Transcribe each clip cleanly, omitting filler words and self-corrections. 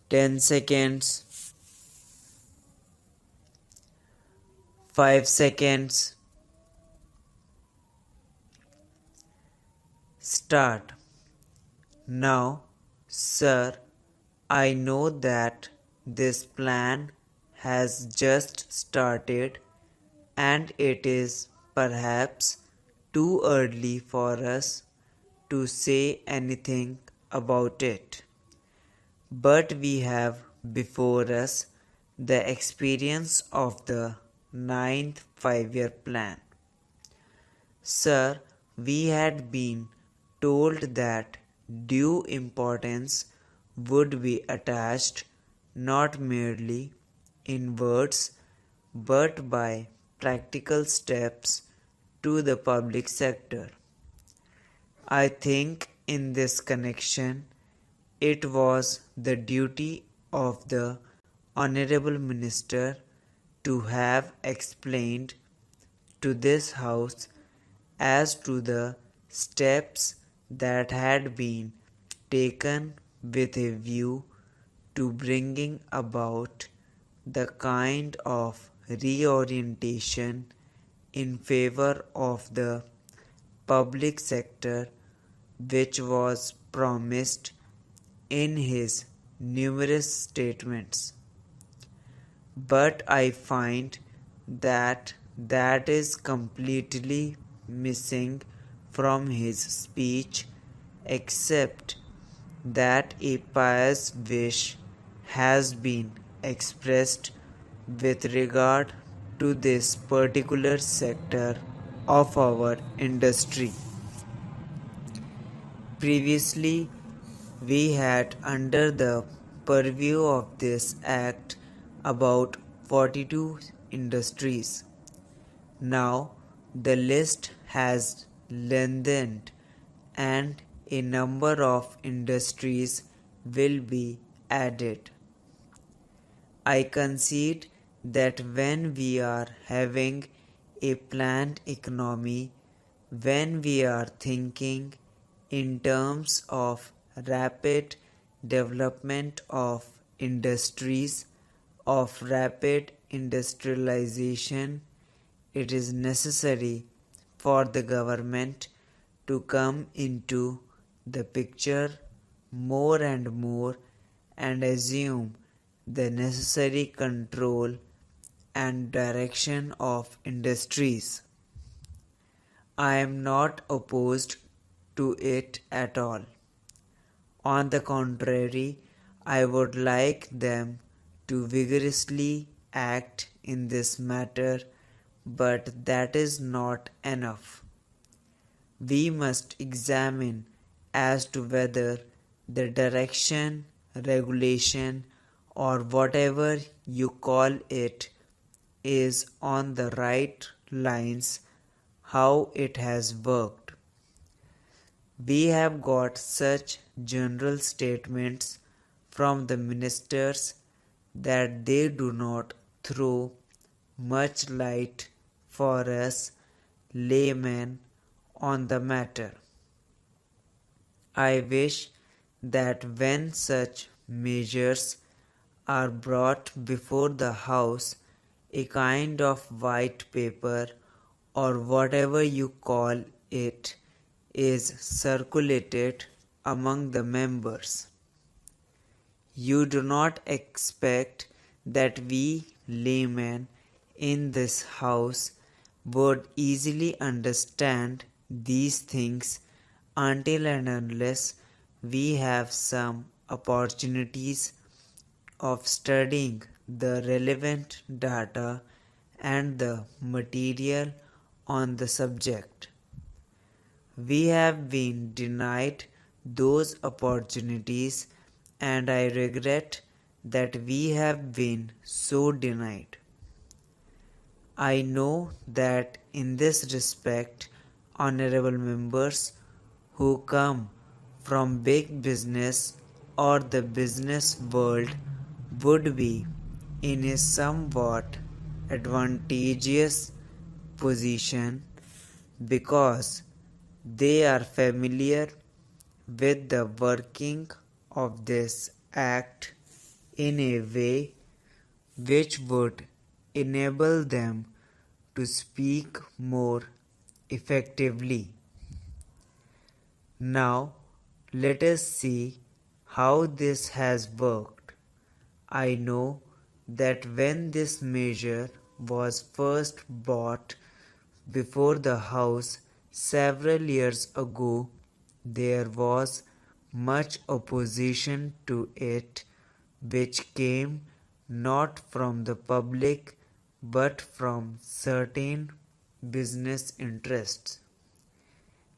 10 seconds, 5 seconds, start. Now, sir, I know that this plan has just started and it is perhaps too early for us to say anything about it. But we have before us the experience of the ninth 5-year plan. Sir, we had been told that due importance would be attached not merely in words but by practical steps to the public sector. I think in this connection it was the duty of the Honorable Minister to have explained to this House as to the steps that had been taken with a view to bringing about the kind of reorientation in favor of the public sector which was promised in his numerous statements. But I find that that is completely missing from his speech, except that a pious wish has been expressed with regard to this particular sector of our industry. Previously, we had under the purview of this Act about 42 industries. Now, the list has lengthened and a number of industries will be added. I concede that when we are having a planned economy, when we are thinking in terms of rapid development of industries, of rapid industrialization, it is necessary for the government to come into the picture more and more and assume the necessary control and direction of industries. I am not opposed to it at all. On the contrary, I would like them to vigorously act in this matter, but that is not enough. We must examine as to whether the direction, regulation, or whatever you call it is on the right lines, how it has worked. We have got such general statements from the ministers that they do not throw much light for us laymen on the matter. I wish that when such measures are brought before the House, a kind of white paper or whatever you call it is circulated among the members. You do not expect that we laymen in this House would easily understand these things until and unless we have some opportunities of studying the relevant data and the material on the subject. We have been denied those opportunities, and I regret that we have been so denied. I know that in this respect, honorable members who come from big business or the business world would be in a somewhat advantageous position because they are familiar with the working of this Act in a way which would enable them to speak more effectively. Now, let us see how this has worked. I know that when this measure was first brought before the House several years ago, there was much opposition to it, which came not from the public but from certain business interests.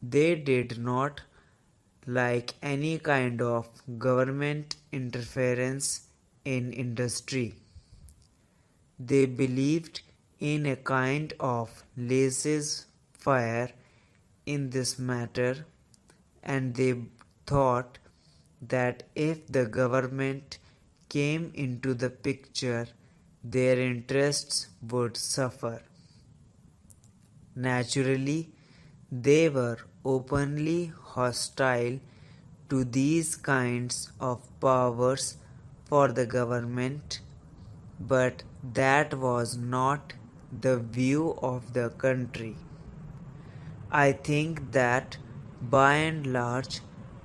They did not like any kind of government interference in industry. They believed in a kind of laissez-faire in this matter, and they thought that if the government came into the picture, their interests would suffer. Naturally, they were openly hostile to these kinds of powers for the government, but that was not the view of the country. I think that by and large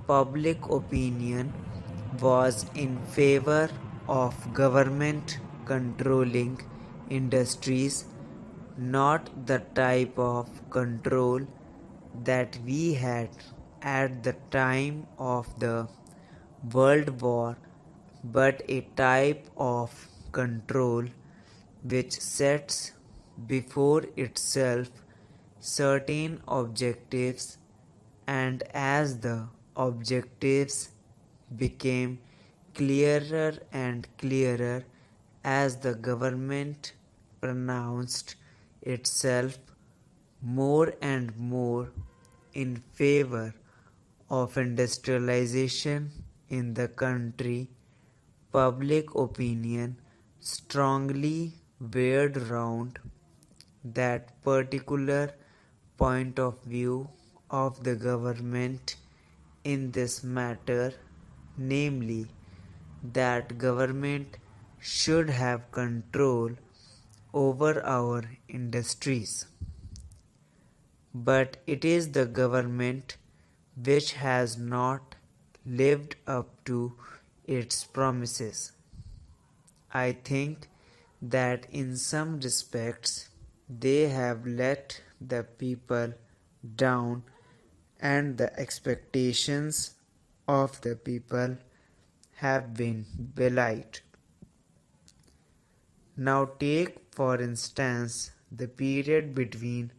public opinion was in favor of government controlling industries, not the type of control that we had at the time of the World War, but a type of control which sets before itself certain objectives, and as the objectives became clearer and clearer as the government pronounced itself more and more in favor of industrialization in the country, public opinion strongly veered round that particular point of view of the government in this matter, namely that government should have control over our industries. But it is the government which has not lived up to its promises. I think that in some respects they have let the people down, and the expectations of the people have been belied. Now take for instance the period between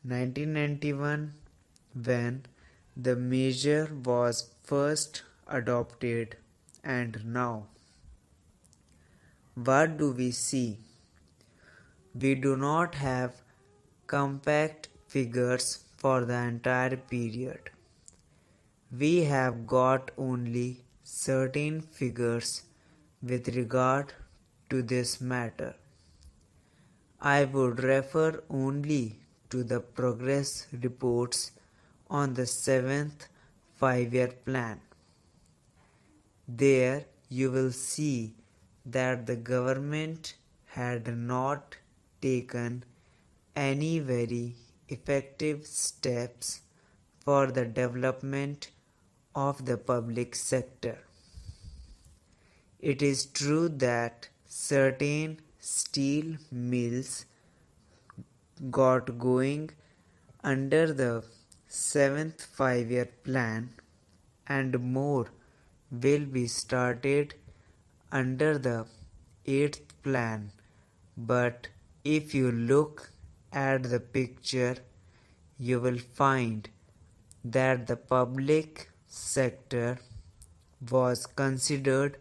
1991, when the measure was first adopted, and now. What do we see? We do not have compact figures for the entire period. We have got only certain figures with regard to this matter. I would refer only to the progress reports on the 7th 5-year plan. There you will see that the government had not taken any very effective steps for the development of the public sector. It is true that certain steel mills got going under the 7th 5-year plan, and more will be started under the 8th plan. But if you look at the picture, you will find that the public sector was considered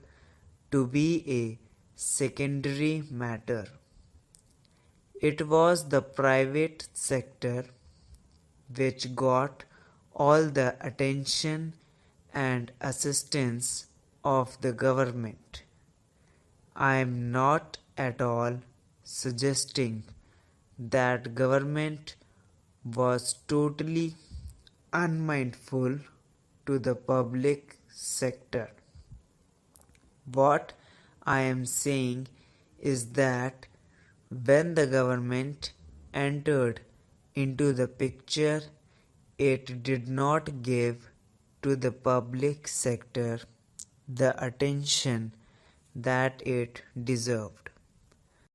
to be a secondary matter. It was the private sector which got all the attention and assistance of the government. I am not at all suggesting that government was totally unmindful to the public sector. What I am saying is that when the government entered into the picture, it did not give to the public sector the attention that it deserved.